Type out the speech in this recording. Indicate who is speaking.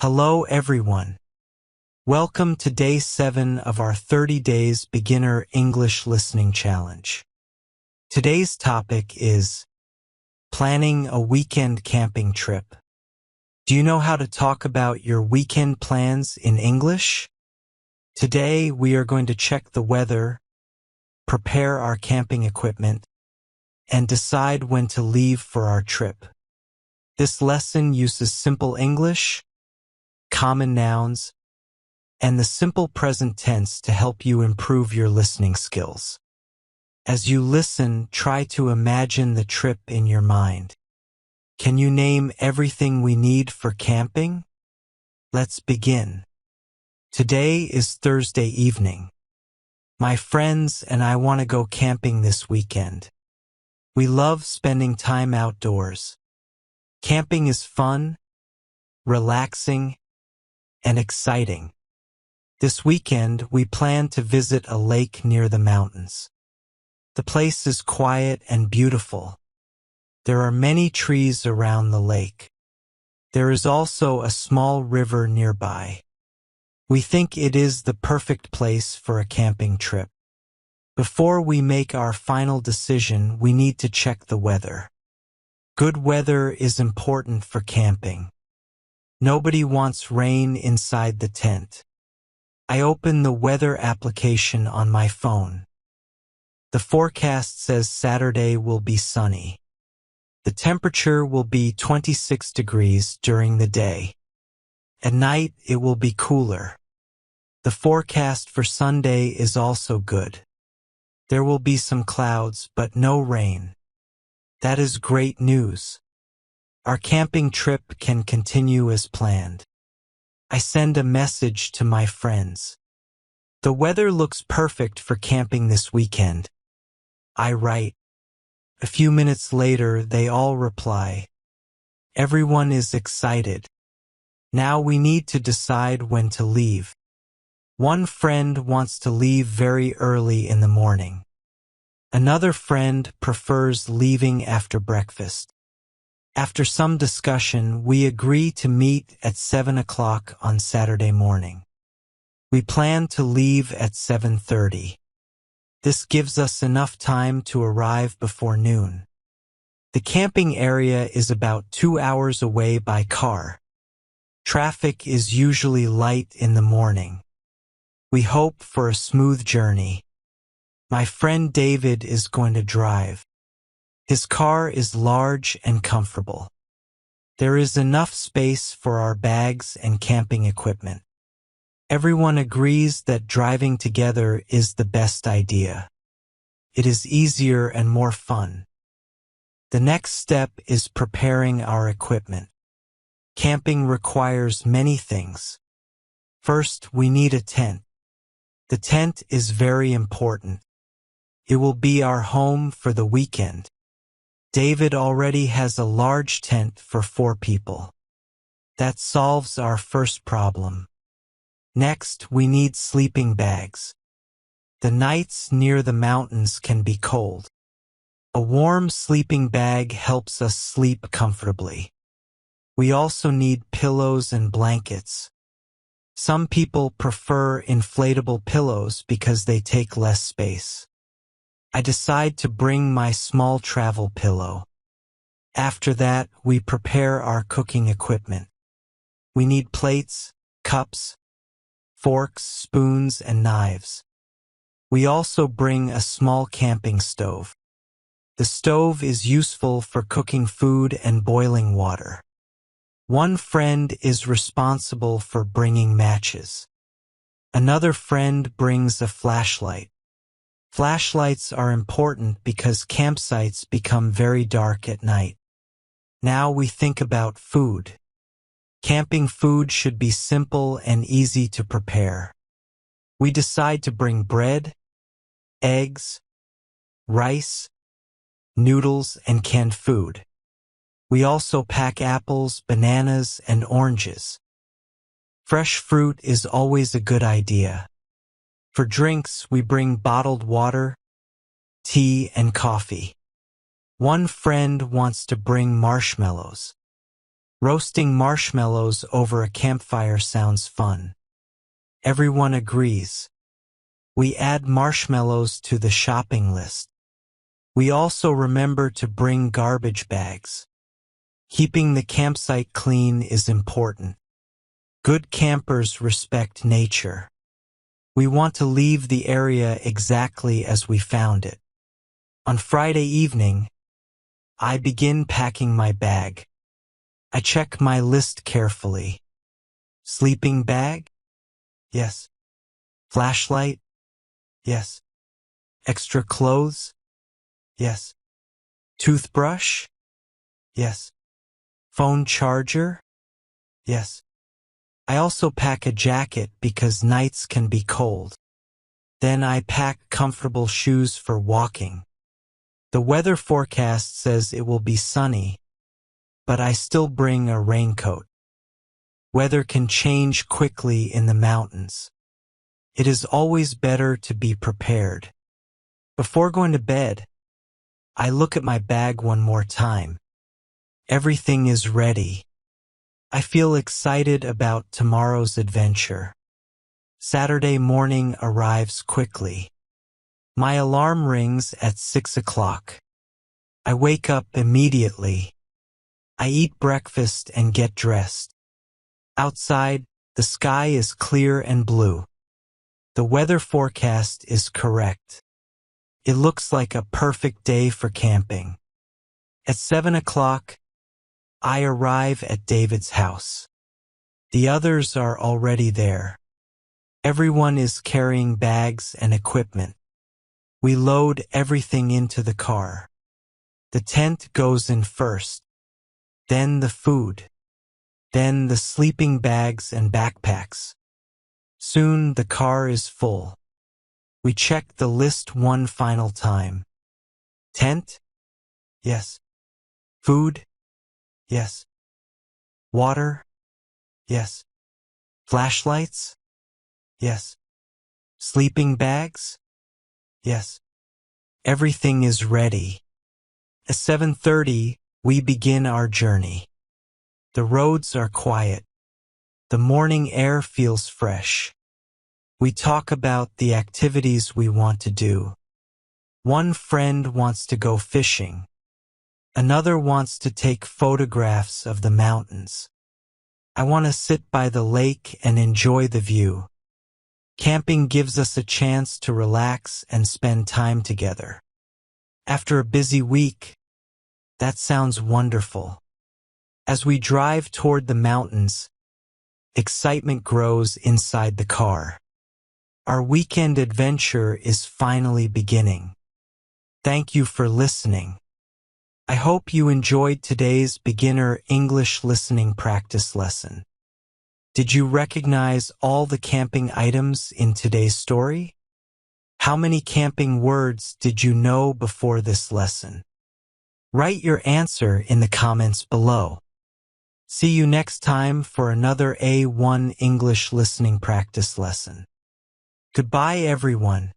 Speaker 1: Hello everyone. Welcome to day 7 of our 30 Days Beginner English Listening Challenge. Today's topic is planning a weekend camping trip. Do you know how to talk about your weekend plans in English? Today we are going to check the weather, prepare our camping equipment, and decide when to leave for our trip. This lesson uses simple English, common nouns, and the simple present tense to help you improve your listening skills. As you listen, try to imagine the trip in your mind. Can you name everything we need for camping? Let's begin. Today is Thursday evening. My friends and I want to go camping this weekend. We love spending time outdoors. Camping is fun, relaxing, and exciting. This weekend, we plan to visit a lake near the mountains. The place is quiet and beautiful. There are many trees around the lake. There is also a small river nearby. We think it is the perfect place for a camping trip. Before we make our final decision, we need to check the weather. Good weather is important for camping. Nobody wants rain inside the tent. I open the weather application on my phone. The forecast says Saturday will be sunny. The temperature will be 26 degrees during the day. At night, it will be cooler. The forecast for Sunday is also good. There will be some clouds, but no rain. That is great news. Our camping trip can continue as planned. I send a message to my friends. The weather looks perfect for camping this weekend. I write. A few minutes later, they all reply. Everyone is excited. Now we need to decide when to leave. One friend wants to leave very early in the morning. Another friend prefers leaving after breakfast. After some discussion, we agree to meet at 7 o'clock on Saturday morning. We plan to leave at 7:30. This gives us enough time to arrive before noon. The camping area is about 2 hours away by car. Traffic is usually light in the morning. We hope for a smooth journey. My friend David is going to drive. His car is large and comfortable. There is enough space for our bags and camping equipment. Everyone agrees that driving together is the best idea. It is easier and more fun. The next step is preparing our equipment. Camping requires many things. First, we need a tent. The tent is very important. It will be our home for the weekend. David already has a large tent for 4 people. That solves our first problem. Next, we need sleeping bags. The nights near the mountains can be cold. A warm sleeping bag helps us sleep comfortably. We also need pillows and blankets. Some people prefer inflatable pillows because they take less space. I decide to bring my small travel pillow. After that, we prepare our cooking equipment. We need plates, cups, forks, spoons, and knives. We also bring a small camping stove. The stove is useful for cooking food and boiling water. One friend is responsible for bringing matches. Another friend brings a flashlight. Flashlights are important because campsites become very dark at night. Now we think about food. Camping food should be simple and easy to prepare. We decide to bring bread, eggs, rice, noodles, and canned food. We also pack apples, bananas, and oranges. Fresh fruit is always a good idea. For drinks, we bring bottled water, tea, and coffee. One friend wants to bring marshmallows. Roasting marshmallows over a campfire sounds fun. Everyone agrees. We add marshmallows to the shopping list. We also remember to bring garbage bags. Keeping the campsite clean is important. Good campers respect nature. We want to leave the area exactly as we found it. On Friday evening, I begin packing my bag. I check my list carefully. Sleeping bag? Yes. Flashlight? Yes. Extra clothes? Yes. Toothbrush? Yes. Phone charger? Yes. I also pack a jacket because nights can be cold. Then I pack comfortable shoes for walking. The weather forecast says it will be sunny, but I still bring a raincoat. Weather can change quickly in the mountains. It is always better to be prepared. Before going to bed, I look at my bag one more time. Everything is ready. I feel excited about tomorrow's adventure. Saturday morning arrives quickly. My alarm rings at 6 o'clock. I wake up immediately. I eat breakfast and get dressed. Outside, the sky is clear and blue. The weather forecast is correct. It looks like a perfect day for camping. At 7 o'clock, I arrive at David's house. The others are already there. Everyone is carrying bags and equipment. We load everything into the car. The tent goes in first, then the food, then the sleeping bags and backpacks. Soon the car is full. We check the list one final time. Tent? Yes. Food? Yes. Water? Yes. Flashlights? Yes. Sleeping bags? Yes. Everything is ready. At 7:30, we begin our journey. The roads are quiet. The morning air feels fresh. We talk about the activities we want to do. One friend wants to go fishing. Another wants to take photographs of the mountains. I want to sit by the lake and enjoy the view. Camping gives us a chance to relax and spend time together. After a busy week, that sounds wonderful. As we drive toward the mountains, excitement grows inside the car. Our weekend adventure is finally beginning. Thank you for listening. I hope you enjoyed today's beginner English listening practice lesson. Did you recognize all the camping items in today's story? How many camping words did you know before this lesson? Write your answer in the comments below. See you next time for another A1 English listening practice lesson. Goodbye, everyone.